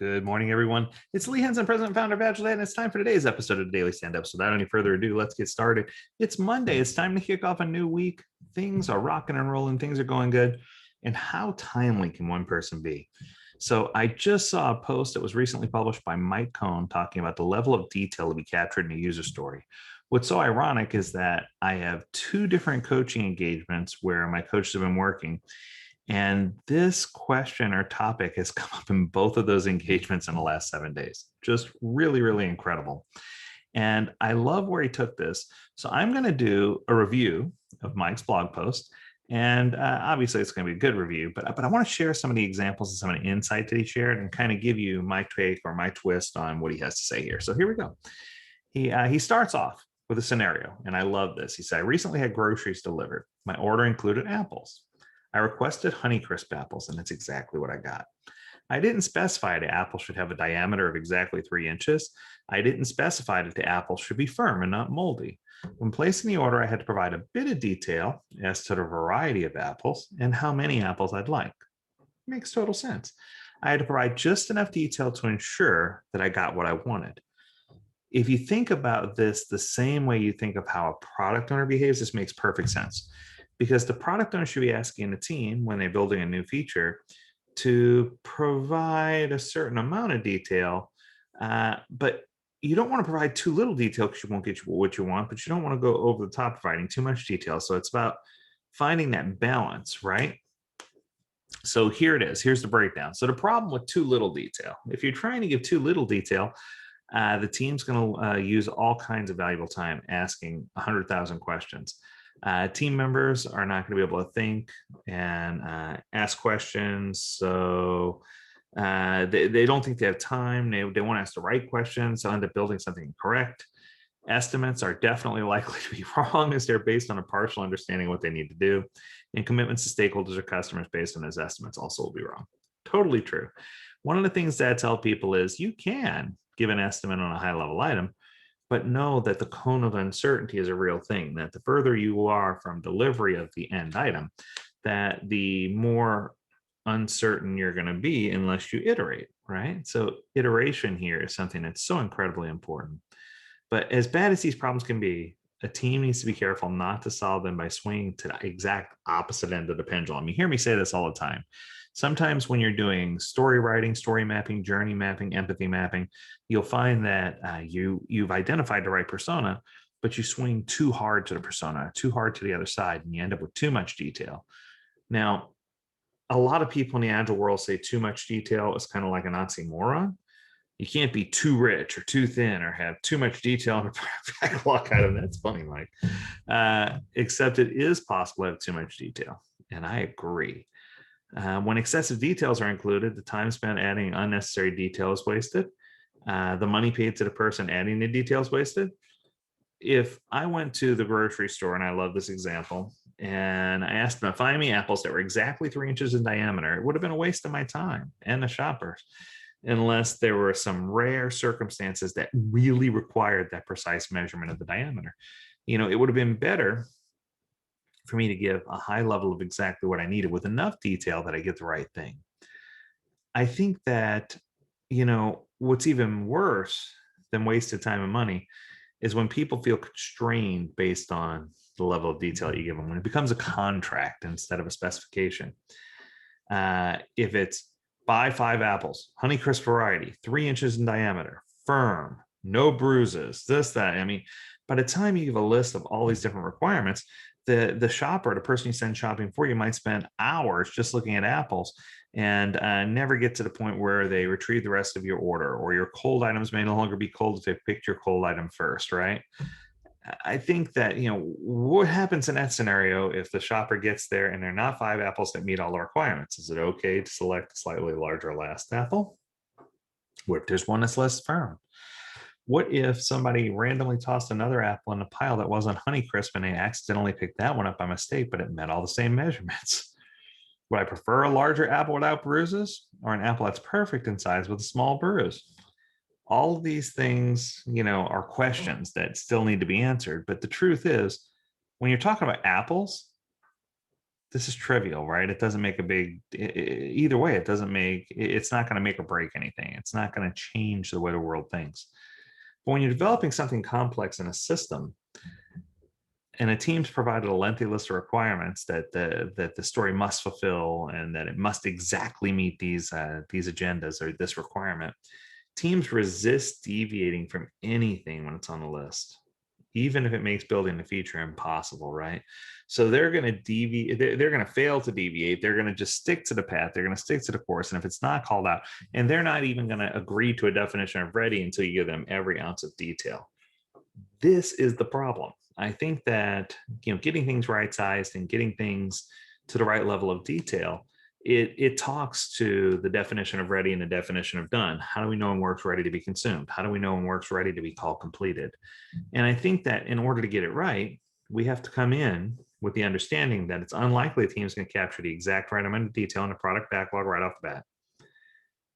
Good morning, everyone. It's Lee Henson, President and Founder of Agiledad, and it's time for today's episode of the Daily Stand-Up. So without any further ado, let's get started. It's Monday. It's time to kick off a new week. Things are rocking and rolling. Things are going good. And how timely can one person be? So I just saw a post that was recently published by Mike Cohn talking about the level of detail to be captured in a user story. What's so ironic is that I have two different coaching engagements where my coaches have been working. And this question or topic has come up in both of those engagements in the last 7 days. Just really, really incredible. And I love where he took this. So I'm going to do a review of Mike's blog post. And obviously, it's going to be a good review, but I want to share some of the examples and some of the insight that he shared and kind of give you my take or my twist on what he has to say here. So here we go. He starts off with a scenario, and I love this. He said, I recently had groceries delivered. My order included apples. I requested Honeycrisp apples, and that's exactly what I got. I didn't specify the apple should have a diameter of exactly 3 inches. I didn't specify that the apple should be firm and not moldy. When placing the order, I had to provide a bit of detail as to the variety of apples and how many apples I'd like. Makes total sense. I had to provide just enough detail to ensure that I got what I wanted. If you think about this the same way you think of how a product owner behaves, this makes perfect sense. Because the product owner should be asking the team when they're building a new feature to provide a certain amount of detail, but you don't want to provide too little detail because you won't get what you want, but you don't want to go over the top providing too much detail. So it's about finding that balance, right? So here it is. Here's the breakdown. So the problem with too little detail, if you're trying to give too little detail, the team's going to use all kinds of valuable time asking 100,000 questions. Team members are not going to be able to think and ask questions. So they don't think they have time. They won't ask the right questions. They'll end up building something incorrect. Estimates are definitely likely to be wrong as they're based on a partial understanding of what they need to do. And commitments to stakeholders or customers based on those estimates also will be wrong. Totally true. One of the things that I tell people is you can give an estimate on a high level item, but know that the cone of uncertainty is a real thing, that the further you are from delivery of the end item, that the more uncertain you're going to be unless you iterate, right? So iteration here is something that's so incredibly important. But as bad as these problems can be, a team needs to be careful not to solve them by swinging to the exact opposite end of the pendulum. You hear me say this all the time. Sometimes when you're doing story writing, story mapping, journey mapping, empathy mapping, you'll find that you've identified the right persona, but you swing too hard to the persona, too hard to the other side, and you end up with too much detail. Now, a lot of people in the agile world say too much detail is kind of like an oxymoron. You can't be too rich or too thin or have too much detail in a backlog item. That's funny, Mike. Except it is possible to have too much detail, and I agree. When excessive details are included, the time spent adding unnecessary detail is wasted. The money paid to the person adding the details wasted. If I went to the grocery store, and I love this example, and I asked them to find me apples that were exactly 3 inches in diameter, it would have been a waste of my time and the shoppers, unless there were some rare circumstances that really required that precise measurement of the diameter. It would have been better for me to give a high level of exactly what I needed with enough detail that I get the right thing. I think that, what's even worse than wasted time and money is when people feel constrained based on the level of detail you give them, when it becomes a contract instead of a specification. If it's buy 5 apples, Honeycrisp variety, 3 inches in diameter, firm, no bruises, this, that. By the time you give a list of all these different requirements, the shopper, the person you send shopping for you, might spend hours just looking at apples and never get to the point where they retrieve the rest of your order, or your cold items may no longer be cold if they picked your cold item first, right? I think that, what happens in that scenario if the shopper gets there and they're not 5 apples that meet all the requirements? Is it okay to select a slightly larger last apple? What if there's one that's less firm? What if somebody randomly tossed another apple in a pile that wasn't Honeycrisp and they accidentally picked that one up by mistake, but it met all the same measurements? Would I prefer a larger apple without bruises, or an apple that's perfect in size with a small bruise? All of these things, are questions that still need to be answered. But the truth is, when you're talking about apples, this is trivial, right? It doesn't make a big, either way, it's not going to make or break anything. It's not going to change the way the world thinks. But when you're developing something complex in a system, and a team's provided a lengthy list of requirements that the story must fulfill, and that it must exactly meet these agendas or this requirement, teams resist deviating from anything when it's on the list, even if it makes building the feature impossible, right? So they're going to deviate, they're going to fail to deviate. They're going to just stick to the path. They're going to stick to the course. And if it's not called out, and they're not even going to agree to a definition of ready until you give them every ounce of detail. This is the problem. I think that, getting things right sized and getting things to the right level of detail, it talks to the definition of ready and the definition of done. How do we know when work's ready to be consumed? How do we know when work's ready to be called completed? And I think that in order to get it right, we have to come in with the understanding that it's unlikely a team's going to capture the exact right amount of detail in a product backlog right off the bat.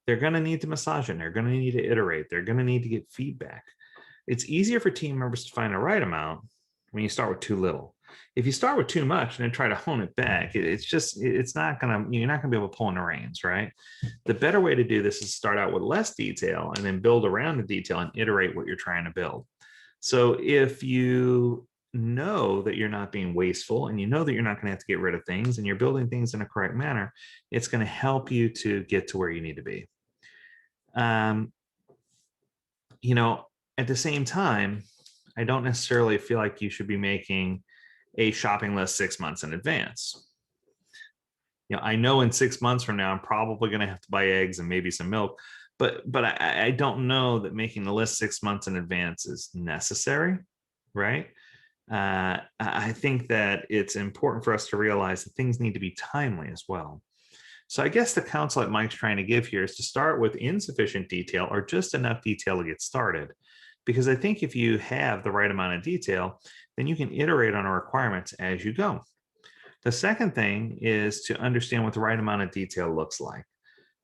They're going to need to massage it. They're going to need to iterate. They're going to need to get feedback. It's easier for team members to find the right amount when you start with too little. If you start with too much and then try to hone it back, it's not gonna, you're not gonna be able to pull in the reins, right? The better way to do this is start out with less detail and then build around the detail and iterate what you're trying to build. So if you know that you're not being wasteful, and you know that you're not going to have to get rid of things, and you're building things in a correct manner, it's going to help you to get to where you need to be. At the same time, I don't necessarily feel like you should be making a shopping list 6 months in advance. I know in 6 months from now, I'm probably going to have to buy eggs and maybe some milk, but I don't know that making the list 6 months in advance is necessary, right? I think that it's important for us to realize that things need to be timely as well. So I guess the counsel that Mike's trying to give here is to start with insufficient detail or just enough detail to get started. Because I think if you have the right amount of detail, then you can iterate on the requirements as you go. The second thing is to understand what the right amount of detail looks like.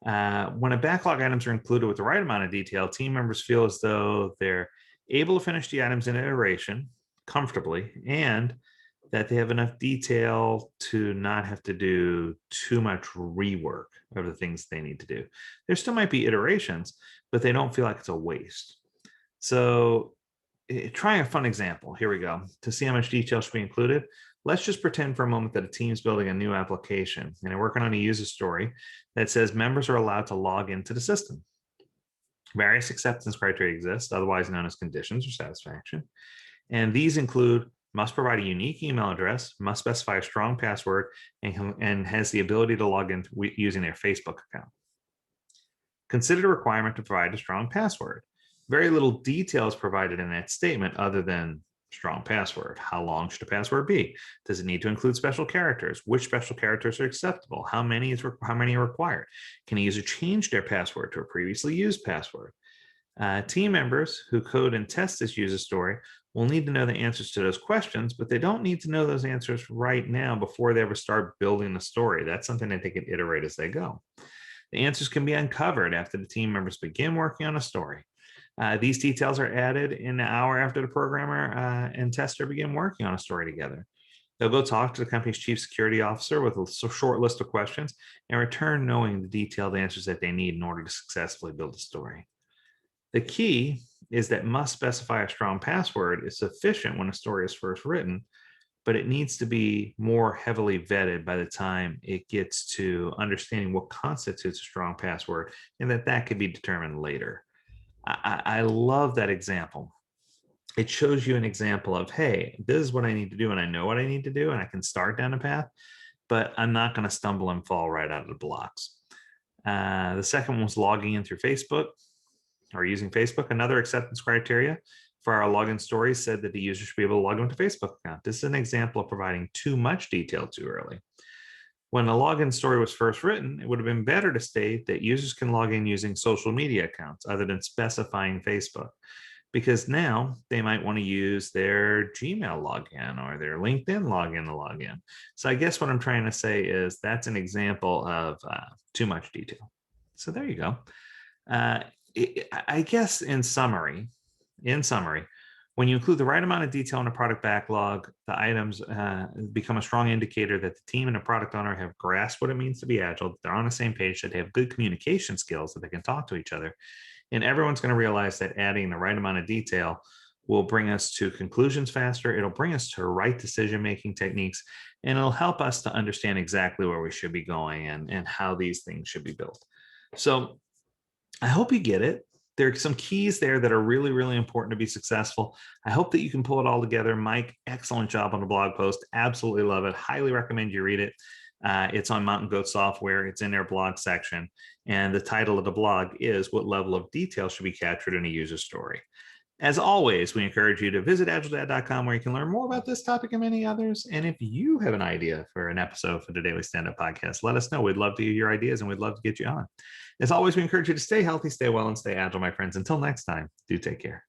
When a backlog items are included with the right amount of detail, team members feel as though they're able to finish the items in iteration comfortably, and that they have enough detail to not have to do too much rework of the things they need to do. There still might be iterations, but they don't feel like it's a waste. So try a fun example. Here we go. To see how much detail should be included, let's just pretend for a moment that a team's building a new application and they're working on a user story that says members are allowed to log into the system. Various acceptance criteria exist, otherwise known as conditions or satisfaction. And these include must provide a unique email address, must specify a strong password, and has the ability to log in using their Facebook account. Consider the requirement to provide a strong password. Very little detail is provided in that statement other than strong password. How long should a password be? Does it need to include special characters? Which special characters are acceptable? How many are required? Can a user change their password to a previously used password? Team members who code and test this user story will need to know the answers to those questions, but they don't need to know those answers right now before they ever start building the story. That's something that they can iterate as they go. The answers can be uncovered after the team members begin working on a story. These details are added in the hour after the programmer and tester begin working on a story together. They'll go talk to the company's chief security officer with a short list of questions and return knowing the detailed answers that they need in order to successfully build a story. The key is that must specify a strong password is sufficient when a story is first written, but it needs to be more heavily vetted by the time it gets to understanding what constitutes a strong password, and that could be determined later. I love that example. It shows you an example of, hey, this is what I need to do, and I know what I need to do, and I can start down a path, but I'm not going to stumble and fall right out of the blocks. The second one was logging in through Facebook or using Facebook. Another acceptance criteria for our login story said that the user should be able to log into a Facebook account. This is an example of providing too much detail too early. When a login story was first written, it would have been better to state that users can log in using social media accounts other than specifying Facebook, because now they might want to use their Gmail login or their LinkedIn login to log in. So I guess what I'm trying to say is that's an example of too much detail. So there you go. I guess in summary, When you include the right amount of detail in a product backlog, the items become a strong indicator that the team and the product owner have grasped what it means to be agile, that they're on the same page, that they have good communication skills, that they can talk to each other. And everyone's going to realize that adding the right amount of detail will bring us to conclusions faster. It'll bring us to right decision-making techniques, and it'll help us to understand exactly where we should be going and how these things should be built. So I hope you get it. There are some keys there that are really, really important to be successful. I hope that you can pull it all together. Mike, excellent job on the blog post. Absolutely love it. Highly recommend you read it. It's on Mountain Goat Software. It's in their blog section. And the title of the blog is What Level of Detail Should Be Captured in a User Story? As always, we encourage you to visit agiledad.com where you can learn more about this topic and many others. And if you have an idea for an episode for the Daily Stand-Up Podcast, let us know. We'd love to hear your ideas and we'd love to get you on. As always, we encourage you to stay healthy, stay well, and stay agile, my friends. Until next time, do take care.